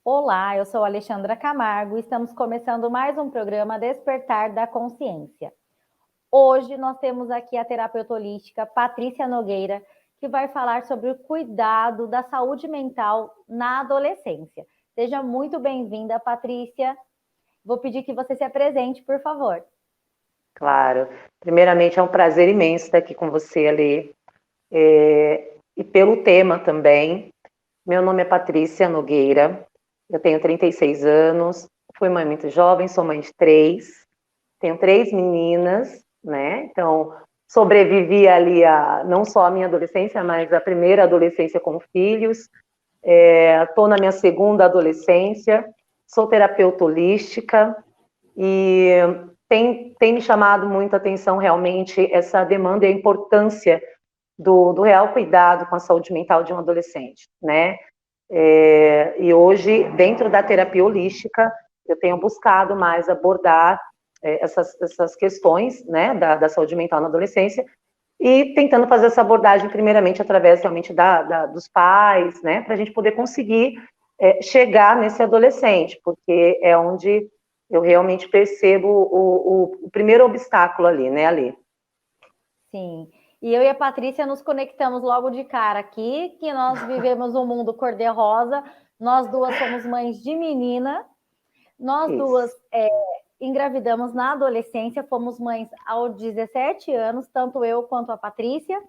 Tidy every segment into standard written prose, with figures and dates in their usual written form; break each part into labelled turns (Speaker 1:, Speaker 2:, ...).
Speaker 1: Olá, eu sou Alexandra Camargo e estamos começando mais um programa Despertar da Consciência. Hoje nós temos aqui a terapeuta holística Patrícia Nogueira, que vai falar sobre o cuidado da saúde mental na adolescência. Seja muito bem-vinda, Patrícia. Vou pedir que você se apresente, por favor.
Speaker 2: Claro. Primeiramente, é um prazer imenso estar aqui com você, Ali. E pelo tema também. Meu nome é Patrícia Nogueira, eu tenho 36 anos, fui mãe muito jovem, sou mãe de 3, tenho 3 meninas, né? Então, sobrevivi ali não só a minha adolescência, mas a primeira adolescência com filhos. Estou na minha segunda adolescência, sou terapeuta holística e tem me chamado muita atenção realmente essa demanda e a importância do real cuidado com a saúde mental de um adolescente, né? E hoje, dentro da terapia holística, eu tenho buscado mais abordar essas questões, né, da saúde mental na adolescência e tentando fazer essa abordagem primeiramente através realmente dos pais, né, para a gente poder conseguir chegar nesse adolescente, porque é onde eu realmente percebo o primeiro obstáculo ali, né, Ali?
Speaker 1: Sim. E eu e a Patrícia nos conectamos logo de cara aqui, que nós vivemos um mundo cor-de-rosa, nós duas somos mães de menina, nós duas
Speaker 2: Isso.
Speaker 1: engravidamos na adolescência, fomos mães aos 17 anos, tanto eu quanto a Patrícia.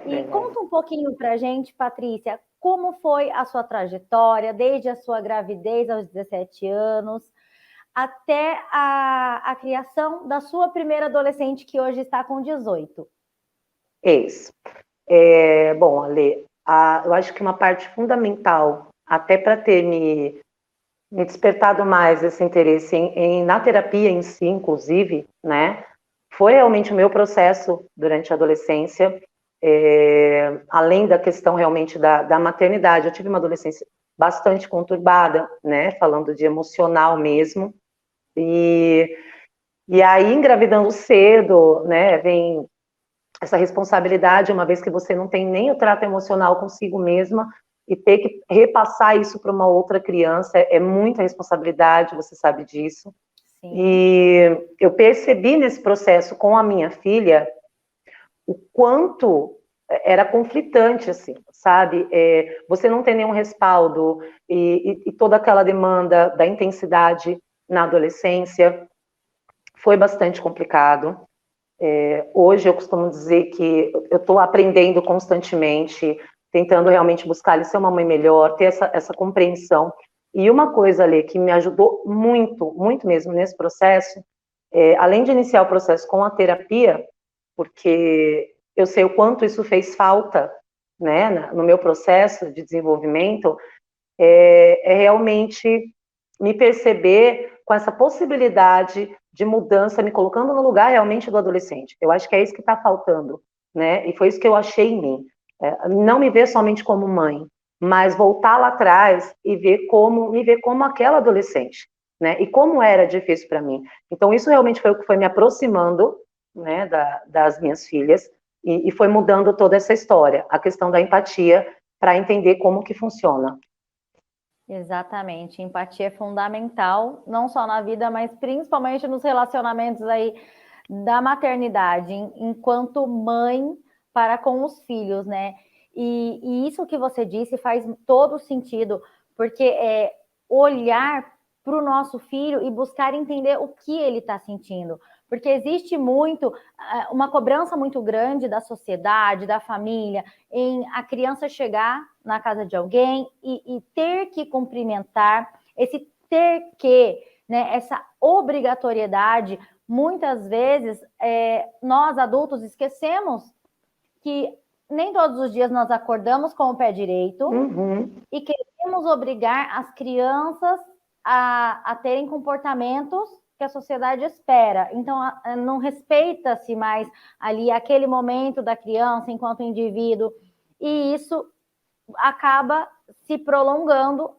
Speaker 1: E
Speaker 2: Verdade.
Speaker 1: conta um pouquinho para a gente, Patrícia, como foi a sua trajetória, desde a sua gravidez aos 17 anos, até a criação da sua primeira adolescente, que hoje está com 18.
Speaker 2: Isso. Bom, Ale, eu acho que uma parte fundamental, até para ter me despertado mais esse interesse na terapia em si, inclusive, né, foi realmente o meu processo durante a adolescência, além da questão realmente da maternidade. Eu tive uma adolescência bastante conturbada, né, falando de emocional mesmo, e aí engravidando cedo, né, vem essa responsabilidade, uma vez que você não tem nem o trato emocional consigo mesma, e ter que repassar isso para uma outra criança é muita responsabilidade, você sabe disso.
Speaker 1: Sim.
Speaker 2: E eu percebi nesse processo com a minha filha o quanto era conflitante, assim, sabe? Você não tem nenhum respaldo e toda aquela demanda da intensidade na adolescência foi bastante complicado. Hoje eu costumo dizer que eu estou aprendendo constantemente, tentando realmente buscar ali ser uma mãe melhor, ter essa compreensão. E uma coisa ali que me ajudou muito, muito mesmo nesse processo, além de iniciar o processo com a terapia, porque eu sei o quanto isso fez falta, né, no meu processo de desenvolvimento, é realmente me perceber com essa possibilidade de mudança, me colocando no lugar realmente do adolescente. Eu acho que é isso que está faltando, né? E foi isso que eu achei em mim. Não me ver somente como mãe, mas voltar lá atrás e me ver como aquela adolescente, né? E como era difícil para mim. Então isso realmente foi o que foi me aproximando, né, das minhas filhas e foi mudando toda essa história, a questão da empatia para entender como que funciona.
Speaker 1: Exatamente, empatia é fundamental, não só na vida, mas principalmente nos relacionamentos aí da maternidade, enquanto mãe para com os filhos, né? E isso que você disse faz todo sentido, porque é olhar para o nosso filho e buscar entender o que ele está sentindo, porque existe muito, uma cobrança muito grande da sociedade, da família, em a criança chegar na casa de alguém e ter que cumprimentar, esse ter que, né, essa obrigatoriedade, muitas vezes nós adultos esquecemos que nem todos os dias nós acordamos com o pé direito e queremos obrigar as crianças a terem comportamentos que a sociedade espera. Então, não respeita-se mais ali aquele momento da criança enquanto indivíduo, e isso acaba se prolongando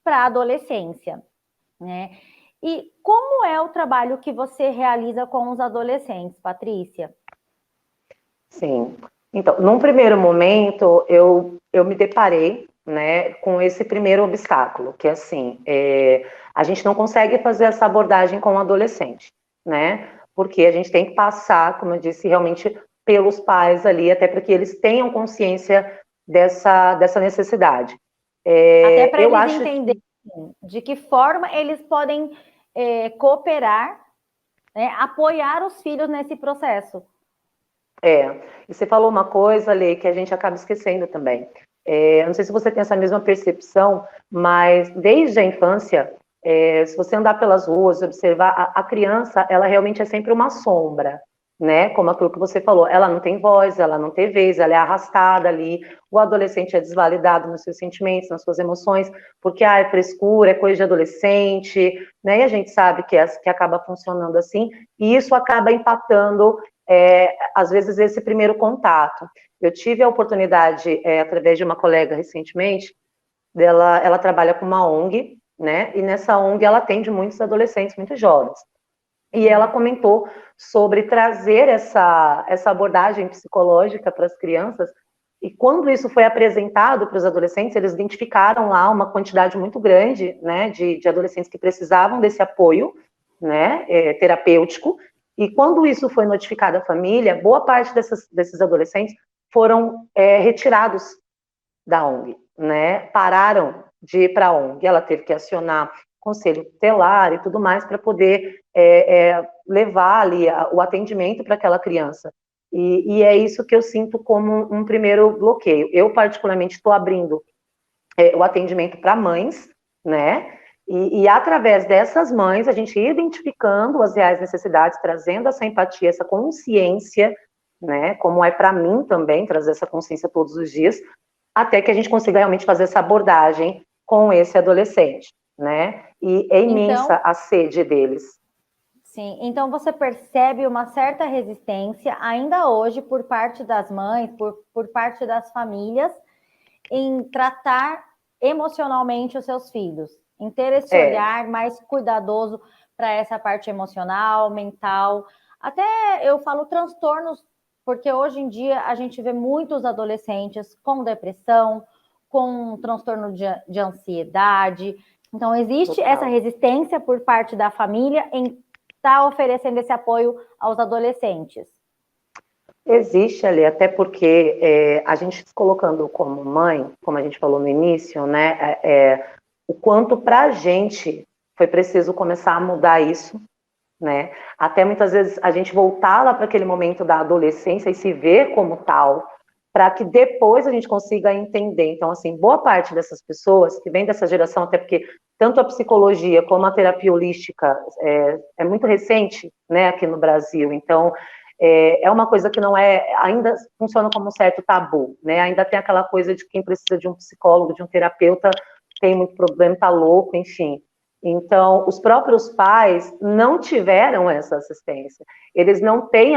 Speaker 1: para a adolescência, né? E como é o trabalho que você realiza com os adolescentes, Patrícia?
Speaker 2: Sim. Então, num primeiro momento, eu me deparei, né, com esse primeiro obstáculo, que é assim, a gente não consegue fazer essa abordagem com o adolescente, né, porque a gente tem que passar, como eu disse, realmente pelos pais ali, até para que eles tenham consciência dessa necessidade.
Speaker 1: Até para
Speaker 2: Eu
Speaker 1: eles
Speaker 2: acho
Speaker 1: entenderem de que forma eles podem cooperar, né, apoiar os filhos nesse processo.
Speaker 2: E você falou uma coisa, Lê, que a gente acaba esquecendo também. Eu não sei se você tem essa mesma percepção, mas desde a infância, se você andar pelas ruas, observar, a criança, ela realmente é sempre uma sombra, né? Como aquilo que você falou, ela não tem voz, ela não tem vez, ela é arrastada ali, o adolescente é desvalidado nos seus sentimentos, nas suas emoções, porque é frescura, é coisa de adolescente, né? E a gente sabe que acaba funcionando assim, e isso acaba impactando às vezes, esse primeiro contato. Eu tive a oportunidade, através de uma colega recentemente, ela trabalha com uma ONG, né? E nessa ONG ela atende muitos adolescentes, muitos jovens. E ela comentou sobre trazer essa abordagem psicológica para as crianças. E quando isso foi apresentado para os adolescentes, eles identificaram lá uma quantidade muito grande, né, de adolescentes que precisavam desse apoio, né, terapêutico. E quando isso foi notificado à família, boa parte desses adolescentes foram retirados da ONG, né? Pararam de ir para a ONG. Ela teve que acionar conselho tutelar e tudo mais para poder levar ali o atendimento para aquela criança. E é isso que eu sinto como um primeiro bloqueio. Eu, particularmente, estou abrindo o atendimento para mães, né? E através dessas mães, a gente ir identificando as reais necessidades, trazendo essa empatia, essa consciência, né? Como é para mim também, trazer essa consciência todos os dias, até que a gente consiga realmente fazer essa abordagem com esse adolescente, né? E é imensa a sede deles.
Speaker 1: Sim, então você percebe uma certa resistência ainda hoje por parte das mães, por parte das famílias, em tratar emocionalmente os seus filhos, em ter esse olhar mais cuidadoso para essa parte emocional, mental. Até eu falo transtornos, porque hoje em dia a gente vê muitos adolescentes com depressão, com transtorno de ansiedade. Então, existe essa resistência por parte da família em estar oferecendo esse apoio aos adolescentes.
Speaker 2: Existe ali, até porque a gente se colocando como mãe, como a gente falou no início, né, o quanto para a gente foi preciso começar a mudar isso, né, até muitas vezes a gente voltar lá para aquele momento da adolescência e se ver como tal, para que depois a gente consiga entender. Então, assim, boa parte dessas pessoas que vem dessa geração, até porque tanto a psicologia como a terapia holística é muito recente, né, aqui no Brasil, então é uma coisa que não ainda funciona como um certo tabu, né? Ainda tem aquela coisa de quem precisa de um psicólogo, de um terapeuta, tem muito problema, tá louco, enfim. Então, os próprios pais não tiveram essa assistência. Eles não têm,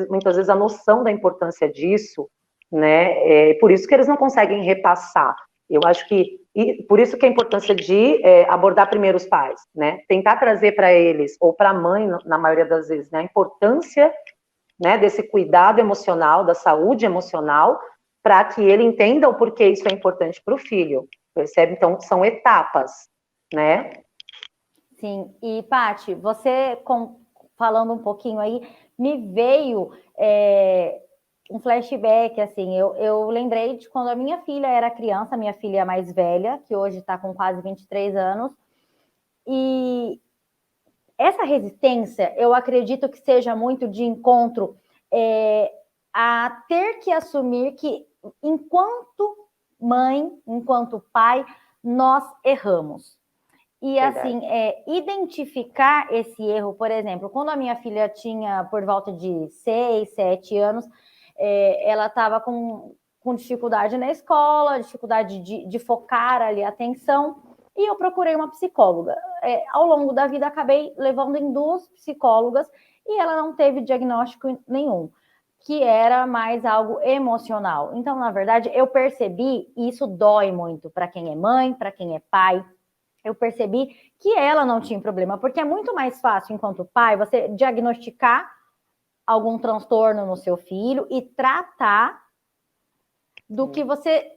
Speaker 2: muitas vezes, a noção da importância disso, né? Por isso que eles não conseguem repassar. Eu acho que, por isso que a importância de abordar primeiro os pais, né? Tentar trazer para eles, ou para a mãe, na maioria das vezes, né? A importância, né, desse cuidado emocional, da saúde emocional, para que ele entenda o porquê isso é importante para o filho, percebe? Então, são etapas, né?
Speaker 1: Sim, e Paty, você falando um pouquinho aí, me veio um flashback, assim, eu lembrei de quando a minha filha era criança, minha filha mais velha, que hoje está com quase 23 anos, e essa resistência, eu acredito que seja muito de encontro a ter que assumir que, enquanto mãe, enquanto pai, nós erramos. E, assim, identificar esse erro, por exemplo, quando a minha filha tinha por volta de 6, 7 anos, ela estava com dificuldade na escola, dificuldade de focar ali a atenção, e eu procurei uma psicóloga. Ao longo da vida, acabei levando em 2 psicólogas e ela não teve diagnóstico nenhum, que era mais algo emocional. Então, na verdade, eu percebi, e isso dói muito para quem é mãe, para quem é pai, eu percebi que ela não tinha problema, porque é muito mais fácil, enquanto pai, você diagnosticar algum transtorno no seu filho e tratar do que você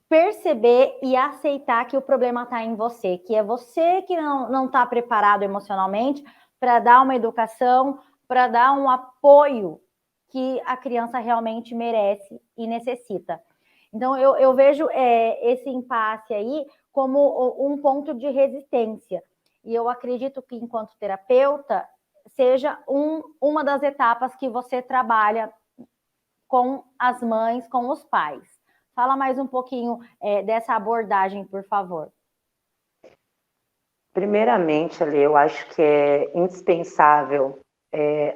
Speaker 1: perceber e aceitar que o problema está em você, que é você que não está preparado emocionalmente para dar uma educação, para dar um apoio que a criança realmente merece e necessita. Então, eu vejo esse impasse aí como um ponto de resistência. E eu acredito que, enquanto terapeuta, seja uma das etapas que você trabalha com as mães, com os pais. Fala mais um pouquinho dessa abordagem, por favor.
Speaker 2: Primeiramente, Ali, eu acho que é indispensável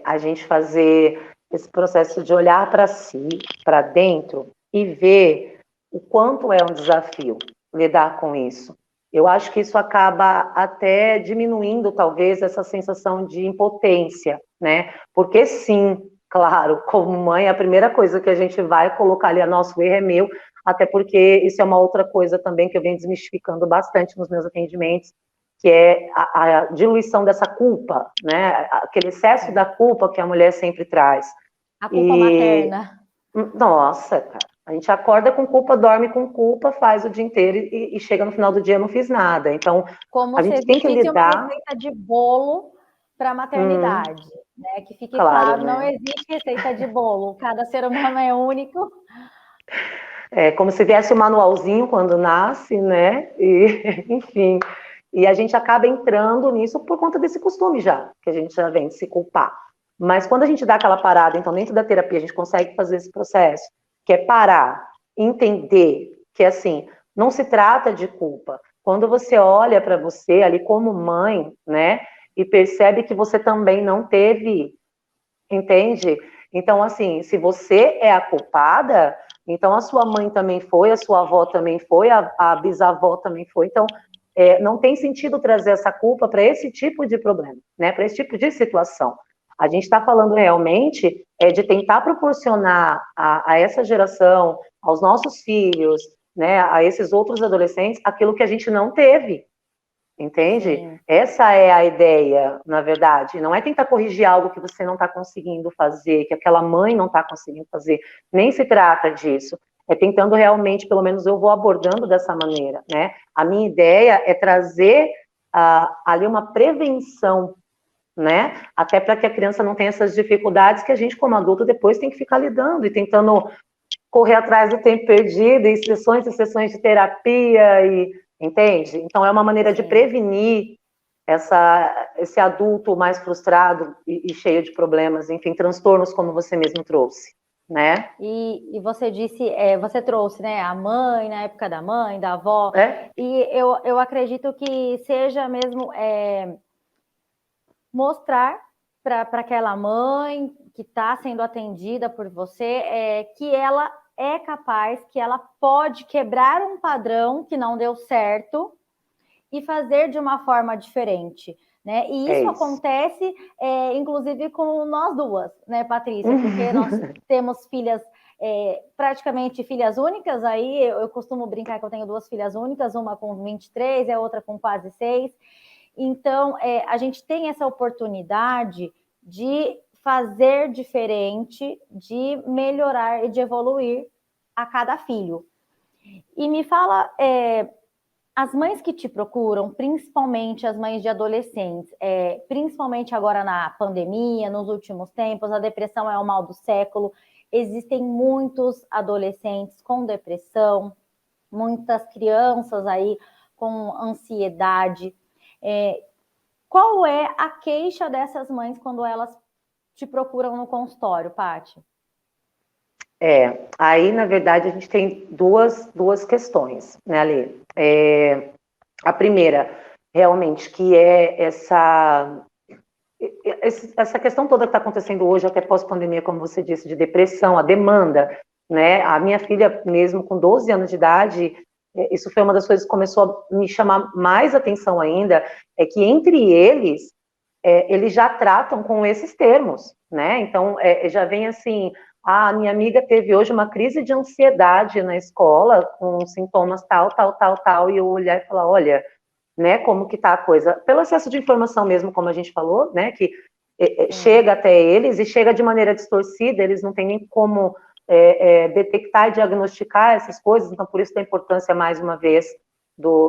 Speaker 2: a gente fazer esse processo de olhar para si, para dentro, e ver o quanto é um desafio lidar com isso. Eu acho que isso acaba até diminuindo, talvez, essa sensação de impotência, né? Porque sim, claro, como mãe, a primeira coisa que a gente vai colocar ali, nosso erro é meu, até porque isso é uma outra coisa também que eu venho desmistificando bastante nos meus atendimentos, que é a diluição dessa culpa, né? Aquele excesso da culpa que a mulher sempre traz.
Speaker 1: A culpa materna.
Speaker 2: Nossa, cara, a gente acorda com culpa, dorme com culpa, faz o dia inteiro e chega no final do dia não fiz nada. Então,
Speaker 1: como
Speaker 2: a
Speaker 1: se
Speaker 2: gente tem que
Speaker 1: existisse uma
Speaker 2: lidar...
Speaker 1: receita de bolo para a maternidade, né? Que fique claro, não existe receita de bolo, cada ser humano é único.
Speaker 2: É como se viesse um manualzinho quando nasce, né? E, enfim, e a gente acaba entrando nisso por conta desse costume já, que a gente já vem de se culpar. Mas quando a gente dá aquela parada, então dentro da terapia a gente consegue fazer esse processo, que é parar, entender que assim, não se trata de culpa. Quando você olha para você ali como mãe, né, e percebe que você também não teve, entende? Então assim, se você é a culpada, então a sua mãe também foi, a sua avó também foi, a bisavó também foi. Então não tem sentido trazer essa culpa para esse tipo de problema, né? Para esse tipo de situação. A gente está falando realmente de tentar proporcionar a essa geração, aos nossos filhos, né, a esses outros adolescentes, aquilo que a gente não teve, entende? Sim. Essa é a ideia, na verdade. Não é tentar corrigir algo que você não está conseguindo fazer, que aquela mãe não está conseguindo fazer. Nem se trata disso. É tentando realmente, pelo menos eu vou abordando dessa maneira, né? A minha ideia é trazer ali uma prevenção, né? Até para que a criança não tenha essas dificuldades que a gente, como adulto, depois tem que ficar lidando e tentando correr atrás do tempo perdido, e sessões de terapia, entende? Então, é uma maneira de prevenir esse adulto mais frustrado e cheio de problemas, enfim, transtornos, como você mesmo trouxe. Né?
Speaker 1: E você disse, você trouxe, né, a mãe, na época da mãe, da avó, e eu acredito que seja mesmo mostrar para aquela mãe que está sendo atendida por você que ela é capaz, que ela pode quebrar um padrão que não deu certo e fazer de uma forma diferente. Né? E isso acontece, inclusive, com nós duas, né, Patrícia? Porque nós temos filhas, praticamente filhas únicas, aí eu costumo brincar que eu tenho duas filhas únicas, uma com 23 e a outra com quase 6. Então, a gente tem essa oportunidade de fazer diferente, de melhorar e de evoluir a cada filho. E me fala... as mães que te procuram, principalmente as mães de adolescentes, principalmente agora na pandemia, nos últimos tempos, a depressão é o mal do século, existem muitos adolescentes com depressão, muitas crianças aí com ansiedade. Qual é a queixa dessas mães quando elas te procuram no consultório, Paty?
Speaker 2: Aí, na verdade, a gente tem duas questões, né, Ali? A primeira, realmente, que é essa questão toda que está acontecendo hoje, até pós-pandemia, como você disse, de depressão, a demanda, né? A minha filha, mesmo com 12 anos de idade, isso foi uma das coisas que começou a me chamar mais atenção ainda, é que entre eles já tratam com esses termos, né? Então, já vem assim... a minha amiga teve hoje uma crise de ansiedade na escola, com sintomas tal, e eu olhar e falar, olha, né, como que tá a coisa? Pelo excesso de informação mesmo, como a gente falou, né, que chega até eles e chega de maneira distorcida, eles não têm nem como detectar e diagnosticar essas coisas, então por isso a importância, mais uma vez,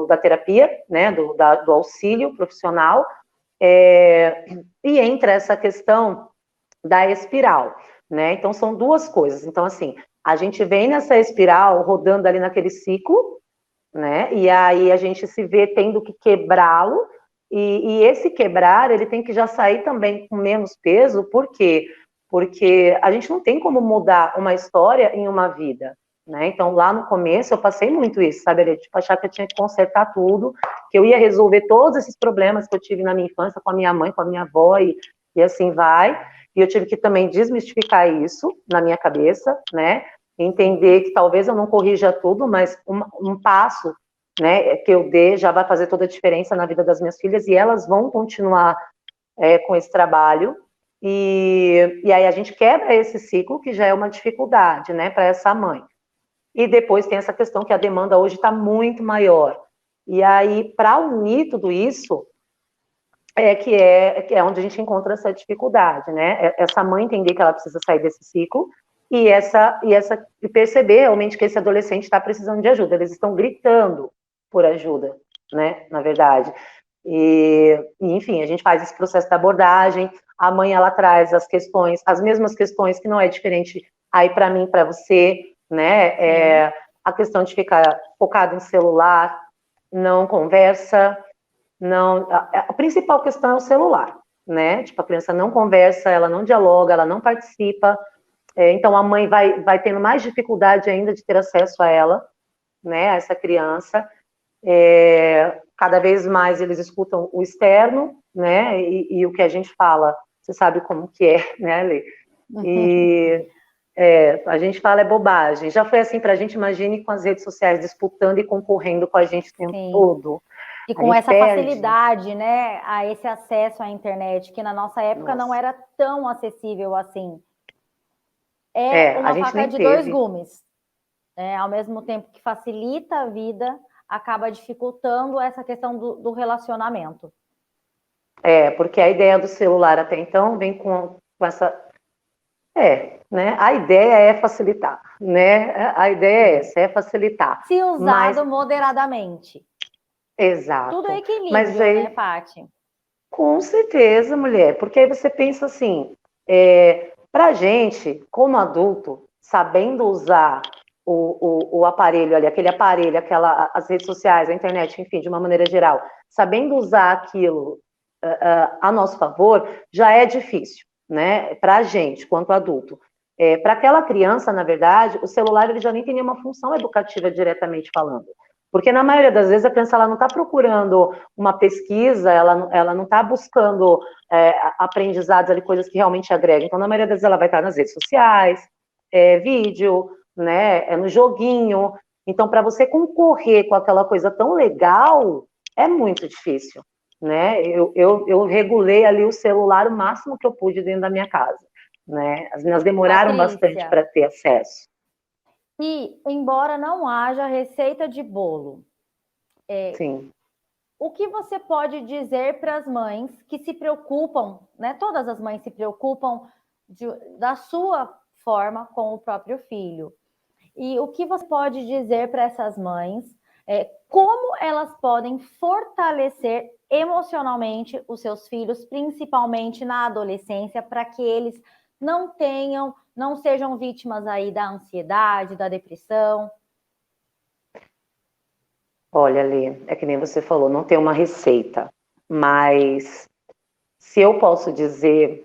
Speaker 2: da terapia, né, do auxílio profissional, e entra essa questão da espiral, né, então são duas coisas, então assim, a gente vem nessa espiral, rodando ali naquele ciclo, né, e aí a gente se vê tendo que quebrá-lo, e esse quebrar, ele tem que já sair também com menos peso, por quê? Porque a gente não tem como mudar uma história em uma vida, né? Então, lá no começo, eu passei muito isso, sabe? Tipo, achar que eu tinha que consertar tudo, que eu ia resolver todos esses problemas que eu tive na minha infância com a minha mãe, com a minha avó, e assim vai. E eu tive que também desmistificar isso na minha cabeça, né? Entender que talvez eu não corrija tudo, mas um passo, né, que eu dê já vai fazer toda a diferença na vida das minhas filhas, e elas vão continuar com esse trabalho, e aí a gente quebra esse ciclo, que já é uma dificuldade, né, para essa mãe. E depois tem essa questão que a demanda hoje está muito maior. E aí, para unir tudo isso, que é onde a gente encontra essa dificuldade, né? Essa mãe entender que ela precisa sair desse ciclo e perceber realmente que esse adolescente está precisando de ajuda. Eles estão gritando por ajuda, né? Na verdade. Enfim, a gente faz esse processo da abordagem. A mãe, ela traz as mesmas questões, que não é diferente aí para mim, para você, né? A questão de ficar focado em celular, não conversa. Não, a principal questão é o celular, né? Tipo, a criança não conversa, ela não dialoga, ela não participa. Então, a mãe vai tendo mais dificuldade ainda de ter acesso a ela, né? A essa criança. Cada vez mais eles escutam o externo, né? E o que a gente fala, você sabe como que é, né, Lê? E a gente fala é bobagem. Já foi assim para a gente, imagine com as redes sociais disputando e concorrendo com a gente o tempo todo.
Speaker 1: E com essa facilidade, né, a esse acesso à internet, que na nossa época não era tão acessível assim. Uma faca de dois gumes. Ao mesmo tempo que facilita a vida, acaba dificultando essa questão do relacionamento.
Speaker 2: Porque a ideia do celular até então vem com essa... né? A ideia é facilitar, né? A ideia é essa, é facilitar.
Speaker 1: Se usado moderadamente.
Speaker 2: Exato.
Speaker 1: Tudo é equilíbrio,
Speaker 2: mas aí,
Speaker 1: né, Paty?
Speaker 2: Com certeza, mulher, porque aí você pensa assim, pra gente, como adulto, sabendo usar o aparelho ali, aquele aparelho, as redes sociais, a internet, enfim, de uma maneira geral, sabendo usar aquilo a nosso favor, já é difícil, né, pra gente, quanto adulto. Para aquela criança, na verdade, o celular ele já nem tem nenhuma função educativa diretamente falando. Porque na maioria das vezes a criança ela não está procurando uma pesquisa, ela não está buscando aprendizados ali, coisas que realmente agregam. Então, na maioria das vezes ela vai estar nas redes sociais, vídeo, né, no joguinho. Então, para você concorrer com aquela coisa tão legal, é muito difícil, né? Eu regulei ali o celular o máximo que eu pude dentro da minha casa, né? As meninas demoraram bastante para ter acesso.
Speaker 1: E, embora não haja receita de bolo,
Speaker 2: Sim.
Speaker 1: O que você pode dizer para as mães que se preocupam, né? Todas as mães se preocupam da sua forma com o próprio filho. E o que você pode dizer para essas mães, como elas podem fortalecer emocionalmente os seus filhos, principalmente na adolescência, para que eles não sejam vítimas aí da ansiedade, da depressão?
Speaker 2: Olha, Lê, é que nem você falou, não tem uma receita, mas se eu posso dizer,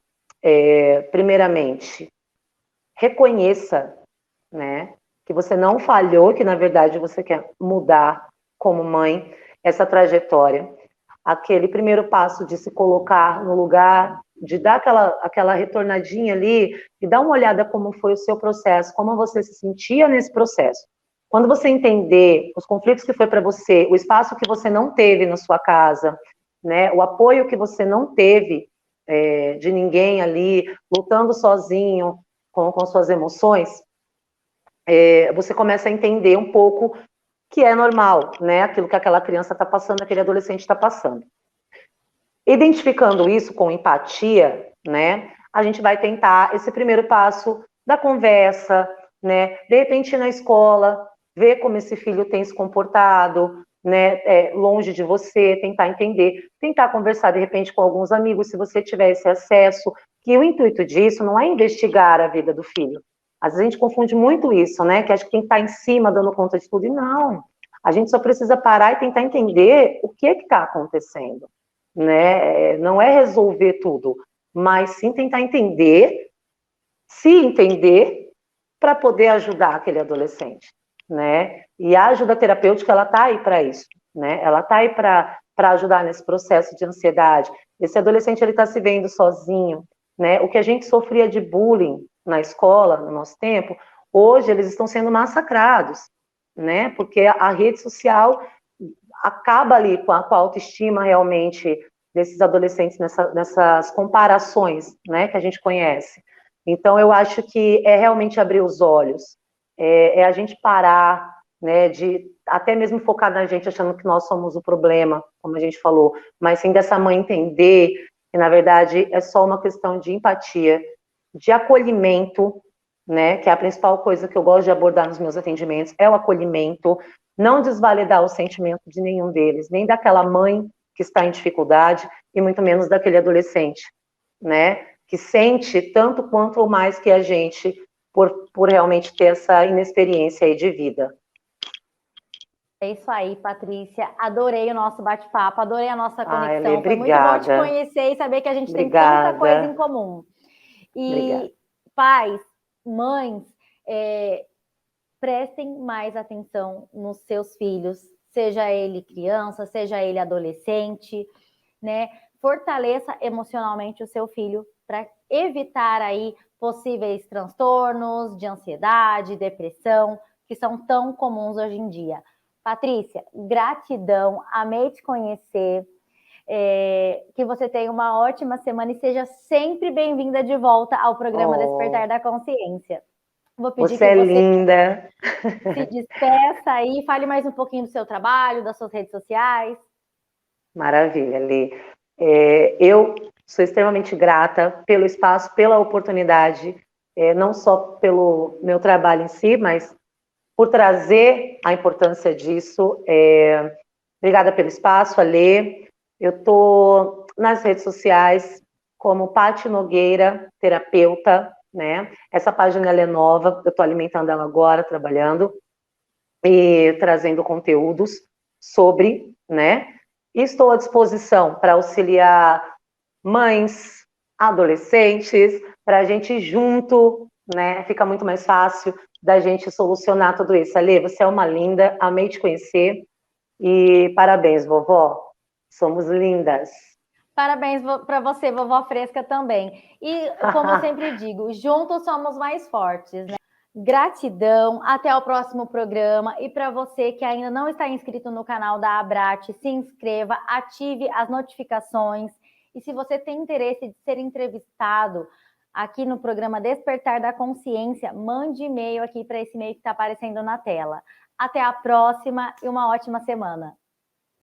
Speaker 2: primeiramente, reconheça, né, que você não falhou, que na verdade você quer mudar como mãe essa trajetória. Aquele primeiro passo de se colocar no lugar, de dar aquela retornadinha ali, e dar uma olhada como foi o seu processo, como você se sentia nesse processo. Quando você entender os conflitos que foi para você, o espaço que você não teve na sua casa, né, o apoio que você não teve de ninguém ali, lutando sozinho com suas emoções, você começa a entender um pouco que é normal, né, aquilo que aquela criança está passando, aquele adolescente está passando. Identificando isso com empatia, né, a gente vai tentar esse primeiro passo da conversa, né? De repente na escola, ver como esse filho tem se comportado, né? Longe de você, tentar entender, tentar conversar de repente com alguns amigos, se você tiver esse acesso, que o intuito disso não é investigar a vida do filho. Às vezes a gente confunde muito isso, né? Que acha que quem está em cima dando conta de tudo, e não. A gente só precisa parar e tentar entender o que está acontecendo, né? Não é resolver tudo, mas sim tentar entender, se entender, para poder ajudar aquele adolescente, né? E a ajuda terapêutica, ela está aí para isso, né? Ela está aí para ajudar nesse processo de ansiedade. Esse adolescente, ele está se vendo sozinho, né? O que a gente sofria de bullying na escola, no nosso tempo, hoje eles estão sendo massacrados, né? Porque a rede social acaba ali com a autoestima realmente desses adolescentes nessas comparações, né, que a gente conhece. Então, eu acho que é realmente abrir os olhos, é a gente parar, né, de até mesmo focar na gente achando que nós somos o problema, como a gente falou, mas sim dessa mãe entender que, na verdade, é só uma questão de empatia, de acolhimento, né, que é a principal coisa que eu gosto de abordar nos meus atendimentos, é o acolhimento, não desvalidar o sentimento de nenhum deles, nem daquela mãe que está em dificuldade, e muito menos daquele adolescente, né, que sente tanto quanto ou mais que a gente, por realmente ter essa inexperiência aí de vida.
Speaker 1: É isso aí, Patrícia. Adorei o nosso bate-papo, adorei a nossa conexão.
Speaker 2: Elê,
Speaker 1: foi muito bom te
Speaker 2: obrigada.
Speaker 1: conhecer e saber que a gente tem
Speaker 2: Obrigada.
Speaker 1: tanta coisa em comum.
Speaker 2: Obrigada.
Speaker 1: E pais, mães, prestem mais atenção nos seus filhos, seja ele criança, seja ele adolescente, né? Fortaleça emocionalmente o seu filho para evitar aí possíveis transtornos de ansiedade, depressão, que são tão comuns hoje em dia. Patrícia, gratidão, amei te conhecer, que você tenha uma ótima semana e seja sempre bem-vinda de volta ao programa Despertar da Consciência. Vou pedir
Speaker 2: você
Speaker 1: que
Speaker 2: você é linda.
Speaker 1: Se despeça aí, fale mais um pouquinho do seu trabalho, das suas redes sociais.
Speaker 2: Maravilha, Lê. Eu sou extremamente grata pelo espaço, pela oportunidade, não só pelo meu trabalho em si, mas por trazer a importância disso. Obrigada pelo espaço, Alê. Eu estou nas redes sociais como Paty Nogueira, terapeuta, né? Essa página ela é nova, eu estou alimentando ela agora, trabalhando e trazendo conteúdos sobre, né? E estou à disposição para auxiliar mães, adolescentes, para a gente junto, né? Fica muito mais fácil da gente solucionar tudo isso. Alê, você é uma linda, amei te conhecer e parabéns, vovó. Somos lindas.
Speaker 1: Parabéns para você, vovó Fresca também. E, como eu sempre digo, juntos somos mais fortes, né? Gratidão, até o próximo programa. E para você que ainda não está inscrito no canal da Abrat, se inscreva, ative as notificações. E se você tem interesse de ser entrevistado aqui no programa Despertar da Consciência, mande e-mail aqui para esse e-mail que está aparecendo na tela. Até a próxima e uma ótima semana.